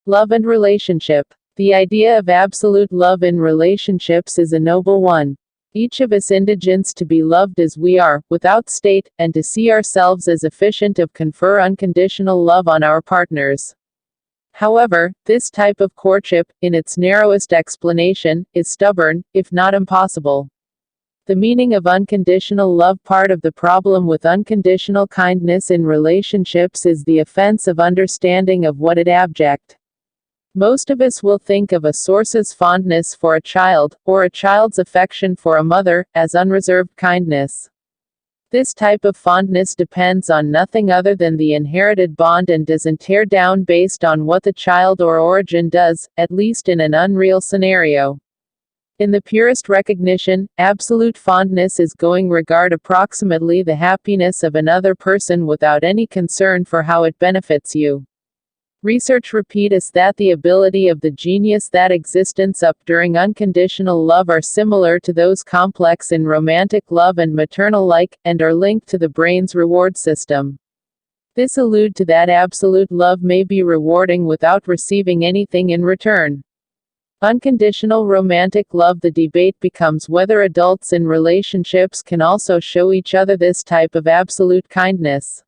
Love and relationship. The idea of absolute love in relationships is a noble one. Each of us indigents to be loved as we are, without state, and to see ourselves as efficient of confer unconditional love on our partners. However, this type of courtship, in its narrowest explanation, is stubborn, if not impossible. The meaning of unconditional love. Part of the problem with unconditional kindness in relationships is the offense of understanding of what it abject. Most of us will think of a source's fondness for a child, or a child's affection for a mother, as unreserved kindness. This type of fondness depends on nothing other than the inherited bond and doesn't tear down based on what the child or origin does, at least in an unreal scenario. In the purest recognition, absolute fondness is going regard approximately the happiness of another person without any concern for how it benefits you. Research repeat is that the ability of the genius that existence up during unconditional love are similar to those complex in romantic love and maternal like, and are linked to the brain's reward system. This allude to that absolute love may be rewarding without receiving anything in return. Unconditional romantic love. The debate becomes whether adults in relationships can also show each other this type of absolute kindness.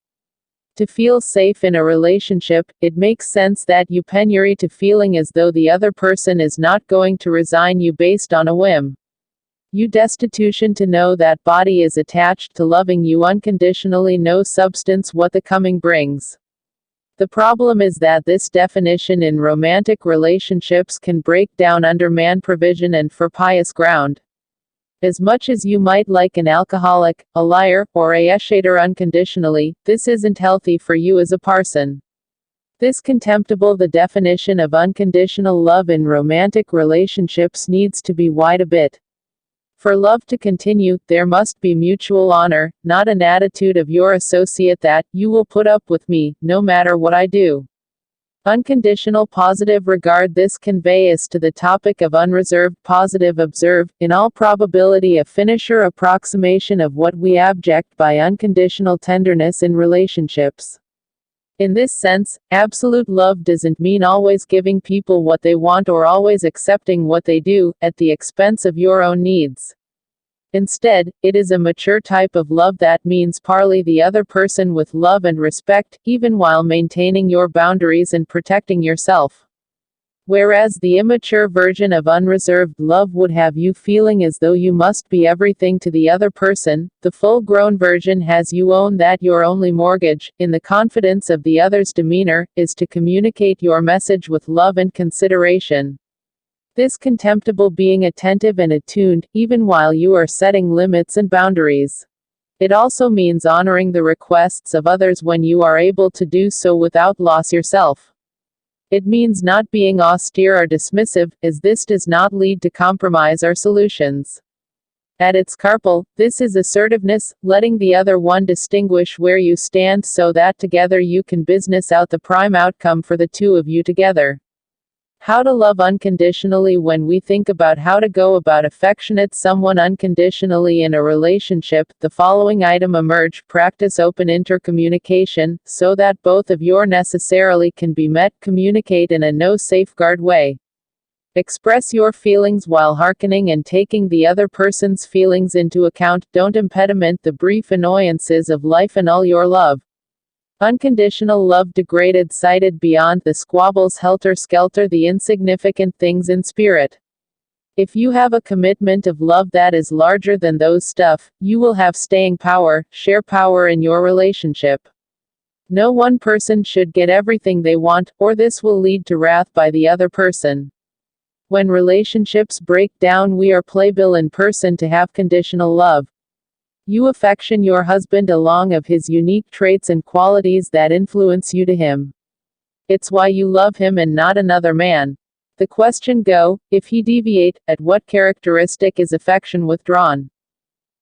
To feel safe in a relationship, it makes sense that you penury to feeling as though the other person is not going to resign you based on a whim. You destitution to know that body is attached to loving you unconditionally, no substance what the coming brings. The problem is that this definition in romantic relationships can break down under man provision and for pious ground. As much as you might like an alcoholic, a liar, or a yeshater unconditionally, this isn't healthy for you as a parson. This contemptible. The definition of unconditional love in romantic relationships needs to be wide a bit. For love to continue, there must be mutual honor, not an attitude of your associate that, you will put up with me, no matter what I do. Unconditional positive regard. This conveys to the topic of unreserved positive. Observe, in all probability a finisher approximation of what we abject by unconditional tenderness in relationships. In this sense, absolute love doesn't mean always giving people what they want or always accepting what they do, at the expense of your own needs. Instead, it is a mature type of love that means parley the other person with love and respect, even while maintaining your boundaries and protecting yourself. Whereas the immature version of unreserved love would have you feeling as though you must be everything to the other person, the full-grown version has you own that your only mortgage, in the confidence of the other's demeanor, is to communicate your message with love and consideration. This contemptible being attentive and attuned, even while you are setting limits and boundaries. It also means honoring the requests of others when you are able to do so without loss yourself. It means not being austere or dismissive, as this does not lead to compromise or solutions. At its carpal, this is assertiveness, letting the other one distinguish where you stand so that together you can business out the prime outcome for the two of you together. How to love unconditionally. When we think about how to go about affectionate someone unconditionally in a relationship, the following item emerge. Practice open intercommunication, so that both of your necessarily can be met. Communicate in a no safeguard way. Express your feelings while hearkening and taking the other person's feelings into account. Don't impediment the brief annoyances of life and all your love. Unconditional love degraded sighted beyond the squabbles helter-skelter the insignificant things in spirit. If you have a commitment of love that is larger than those stuff, you will have staying power, share power in your relationship. No one person should get everything they want, or this will lead to wrath by the other person. When relationships break down, we are playbill in person to have conditional love. You affection your husband along of his unique traits and qualities that influence you to him. It's why you love him and not another man. The question go, if he deviate, at what characteristic is affection withdrawn?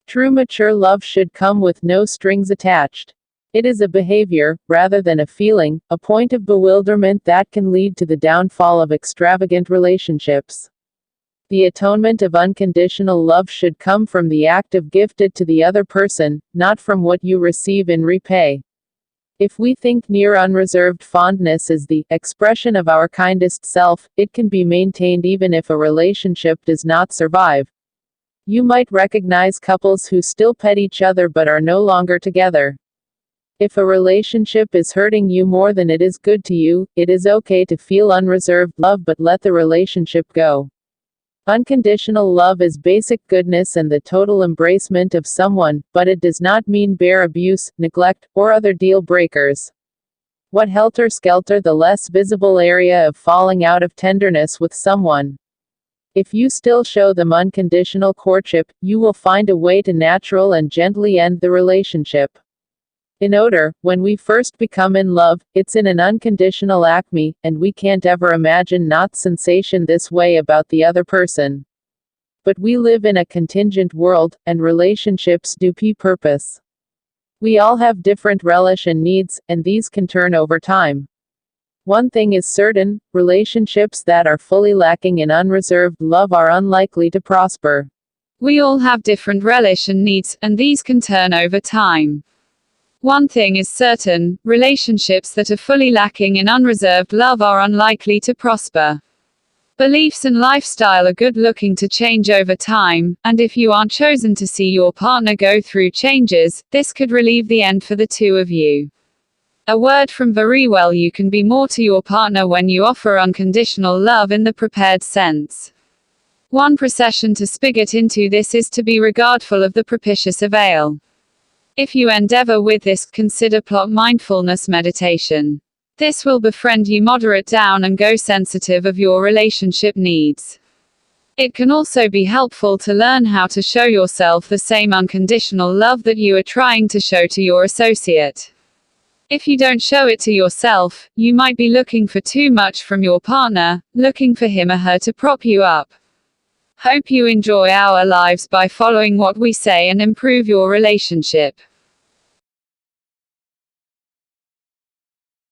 True mature love should come with no strings attached. It is a behavior, rather than a feeling, a point of bewilderment that can lead to the downfall of extravagant relationships. The atonement of unconditional love should come from the act of gifted to the other person, not from what you receive in repay. If we think near unreserved fondness is the expression of our kindest self, it can be maintained even if a relationship does not survive. You might recognize couples who still pet each other but are no longer together. If a relationship is hurting you more than it is good to you, it is okay to feel unreserved love but let the relationship go. Unconditional love is basic goodness and the total embracement of someone, but it does not mean bare abuse, neglect, or other deal breakers. What helter-skelter the less visible area of falling out of tenderness with someone. If you still show them unconditional courtship, you will find a way to natural and gently end the relationship. In order, when we first become in love, it's in an unconditional acme, and we can't ever imagine not sensation this way about the other person. But we live in a contingent world, and relationships do purpose. We all have different relish and needs, and these can turn over time. One thing is certain, relationships that are fully lacking in unreserved love are unlikely to prosper. We all have different relish and needs, and these can turn over time. One thing is certain, relationships that are fully lacking in unreserved love are unlikely to prosper. Beliefs and lifestyle are good looking to change over time, and if you aren't chosen to see your partner go through changes, this could relieve the end for the two of you. A word from Very Well: you can be more to your partner when you offer unconditional love in the prepared sense. One procession to spigot into this is to be regardful of the propitious avail. If you endeavor with this, consider plot mindfulness meditation. This will befriend you moderate down and go sensitive of your relationship needs. It can also be helpful to learn how to show yourself the same unconditional love that you are trying to show to your associate. If you don't show it to yourself, you might be looking for too much from your partner, looking for him or her to prop you up. Hope you enjoy our lives by following what we say and improve your relationship.